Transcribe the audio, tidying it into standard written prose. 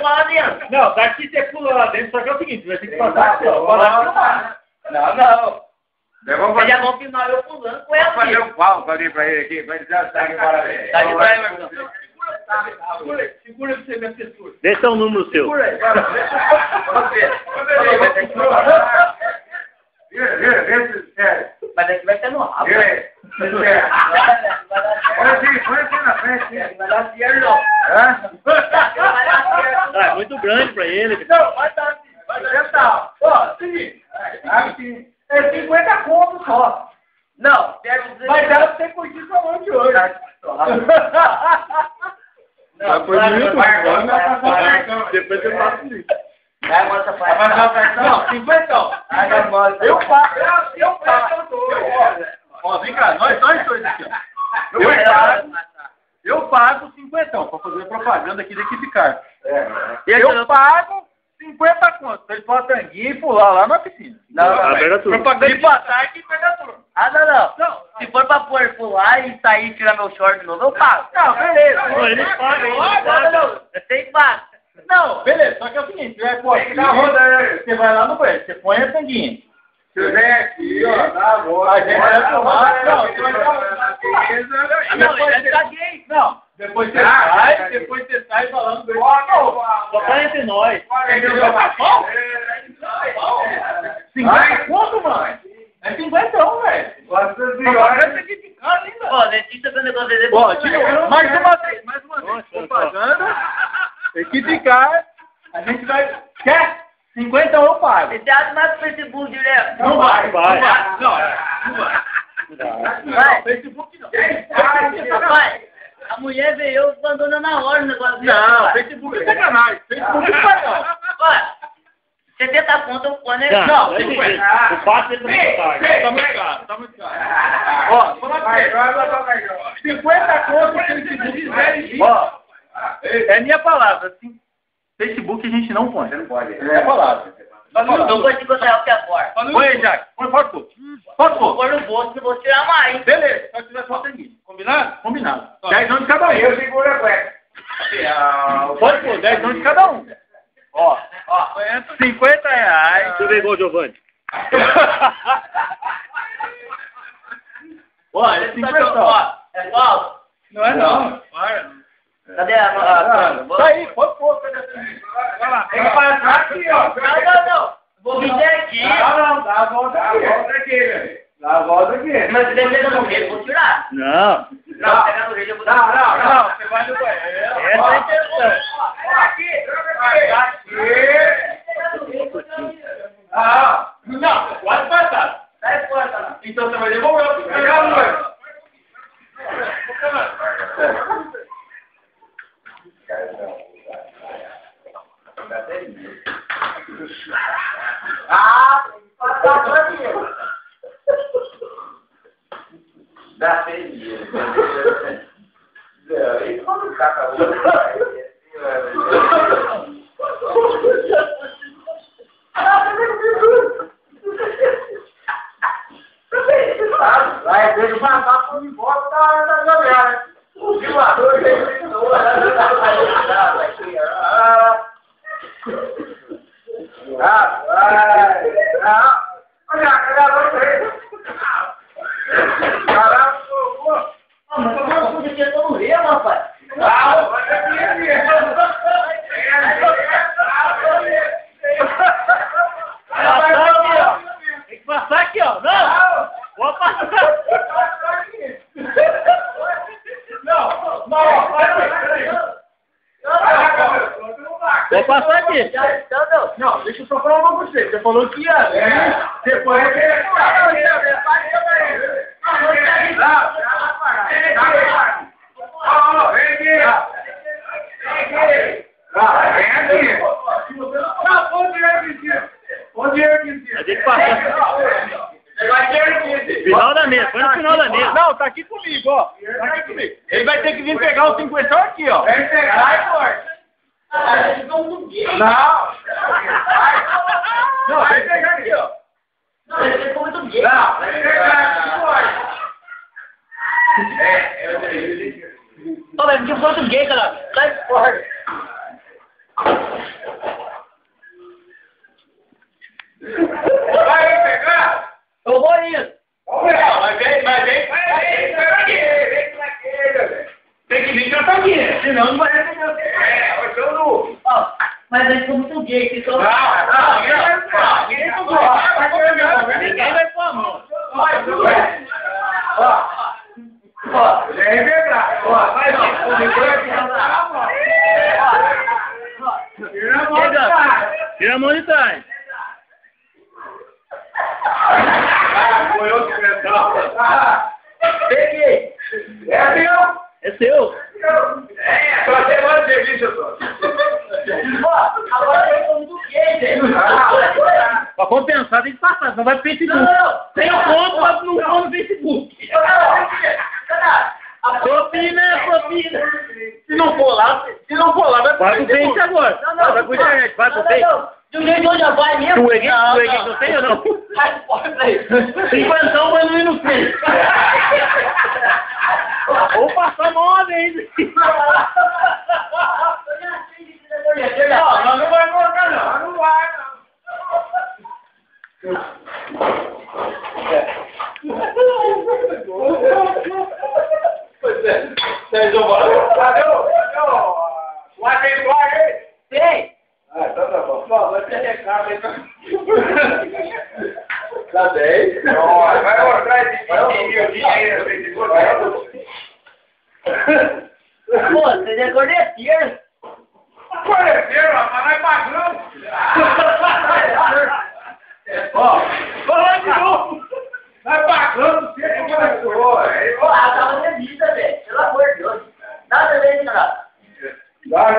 pular lá dentro. Não, daqui você pula lá dentro, só que é o seguinte, vai ter que passar aqui, ó. Não. Vocês já vão filmar eu pulando com ela. Vou fazer um pau pra ele aqui, pra ele já estar aqui para ver. Tá de praia, Marcão. Segura pra você ver a textura. Deixa o número seu. Segura aí. Vê se sério. Mas aqui vai ser no rabo. Vê aí. Põe aqui na frente. Vai dar certo, não. Hã? Vai dar certo. Ah, é muito grande pra ele. Não, vai dar assim. Vai tentar. Ó, seguinte. Aqui. É 50 conto só. Não, pega os... Mas dá pra você curtir sua mão de hoje. Não, Depois você passa isso. vai agora essa parte. Vai passar o cartão? Não, 50. Eu pago. Eu pago. Ó, vem cá, nós dois aqui, ó. Eu pago 50 pra fazer propaganda aqui da Equipe Car. Eu pago 50 conto pra ele pôr a tanguinha e pular lá na piscina. Aberta tudo. Propaganda de passar aqui e pegar tudo. Ah, não. Se for pra pular e sair e tirar meu short de novo, eu pago. Não, beleza. Não, ele paga, ele Não, paga. não. Eu sei que pago. Não, beleza, só que é o seguinte, você vai pôr aqui na roda, você vai lá no banheiro, você põe a tanguinha. Você vem aqui, ó, tá bom. A gente vai tomar, não, você vai Não, eu já caguei. Não, depois você sai falando do Só tá entre nós. 50 conto, mano. É 50, velho. Propaganda aqui de casa ainda. Pô, dentista pra negócio dele. Ó, de novo, mais uma vez, propaganda, Equipe Car, a gente vai, quer? 50 eu pago. Você acha mais no Facebook direto? Não vai. Não vai. Vai. Facebook não. Vai. A mulher veio, eu abandonando na hora o negócio. Não, Facebook é sacanagem. Facebook não vai não. Olha, 70 conto eu põe, né? Não, Esse 50. jeito. O passe é muito caro. Tá muito caro, tá muito caro. Ó, fala pra você. 50 conto no Facebook. Ó, é minha palavra. Assim, Facebook a gente não põe. Você não pode. É a palavra. Não vou te contar o que é fora. Põe aí, Jack. Põe foto. Vou pôr no bolso, não vou tirar mais. Beleza, só tiver foto aqui. Combinado? Combinado. 10 anos de cada um. Eu seguro a cueca. Pode pôr, 10 anos de cada um. Ó, 50 reais. Deixa eu ver igual o Giovanni. Ó, é 50. Ó, é falso? Não é não. Para. Cadê a... Tá aí, pode pôr. Vai lá. Tem que passar aqui, ó. Não. Vou vir aqui. Não, dá a volta aqui, velho. Dá a volta aqui. Mas se der no rei, eu vou tirar. Não. Não, pegar no rei, eu vou Não, Não, você vai no banheiro. Essa é a intenção. Aqui, aqui. Ah, Não, pode passar. Sai fora, tá? Então você vai devolver o que pegar a lua. Dá feio. E quando caca a lua? Vai, deixa eu passar por embora da galera. O filmador olha, caralho, pô. Mas eu não podia ter no rei, rapaz. Tem que passar aqui, ó. Não! Vou passar. Vou passar aqui. Não, deixa eu só falar uma pra você. Você falou que ia. Depois. A gente passa. Final da mesa, foi no final da mesa. Não, tá aqui comigo, ó. Tá aqui comigo. Ele vai ter que vir pegar o 50 aqui, ó. Vem pegar e corta. Não, vem pegar aqui, ó. Não, ele ficou muito gay. Não, vem pegar e corta. Ô, mas que foi muito gay, cara. Sai fora. cara tá aqui, senão não vai receber o Mas eles são muito gays, que são... Ninguém vai pôr a mão. Tira a mão de trás. Peguei! É meu! É seu. Só tem mais serviço, só. Agora eu sou muito gay, velho. Pra compensar, tem que passar. Não vai pro Facebook. Não. Tem o ponto, mas não for no Facebook. Propina. Se não for lá, vai pro Face agora. Vai pro internet, vai pro Face. De um jeito onde já vai mesmo? Tu é gay não tem ou não? Cinquentão vai no ir no Face. Ou passar a mão uma vez. Não vai colocar, não. Não vai, Cadê o abençoado aí? Tem! Ah, então tá bom. Não, vai ter recado aí. Tá bem. Vai mostrar esse dinheirinho aí no Facebook. Pô, você é corneteiro! Corneteiro, rapaz, vai pagando. Ó, fala de novo. Vai pagando, você é corneteiro. Pô, acaba de vida, velho. Pelo amor de Deus. Nada a ver, cara. Dá,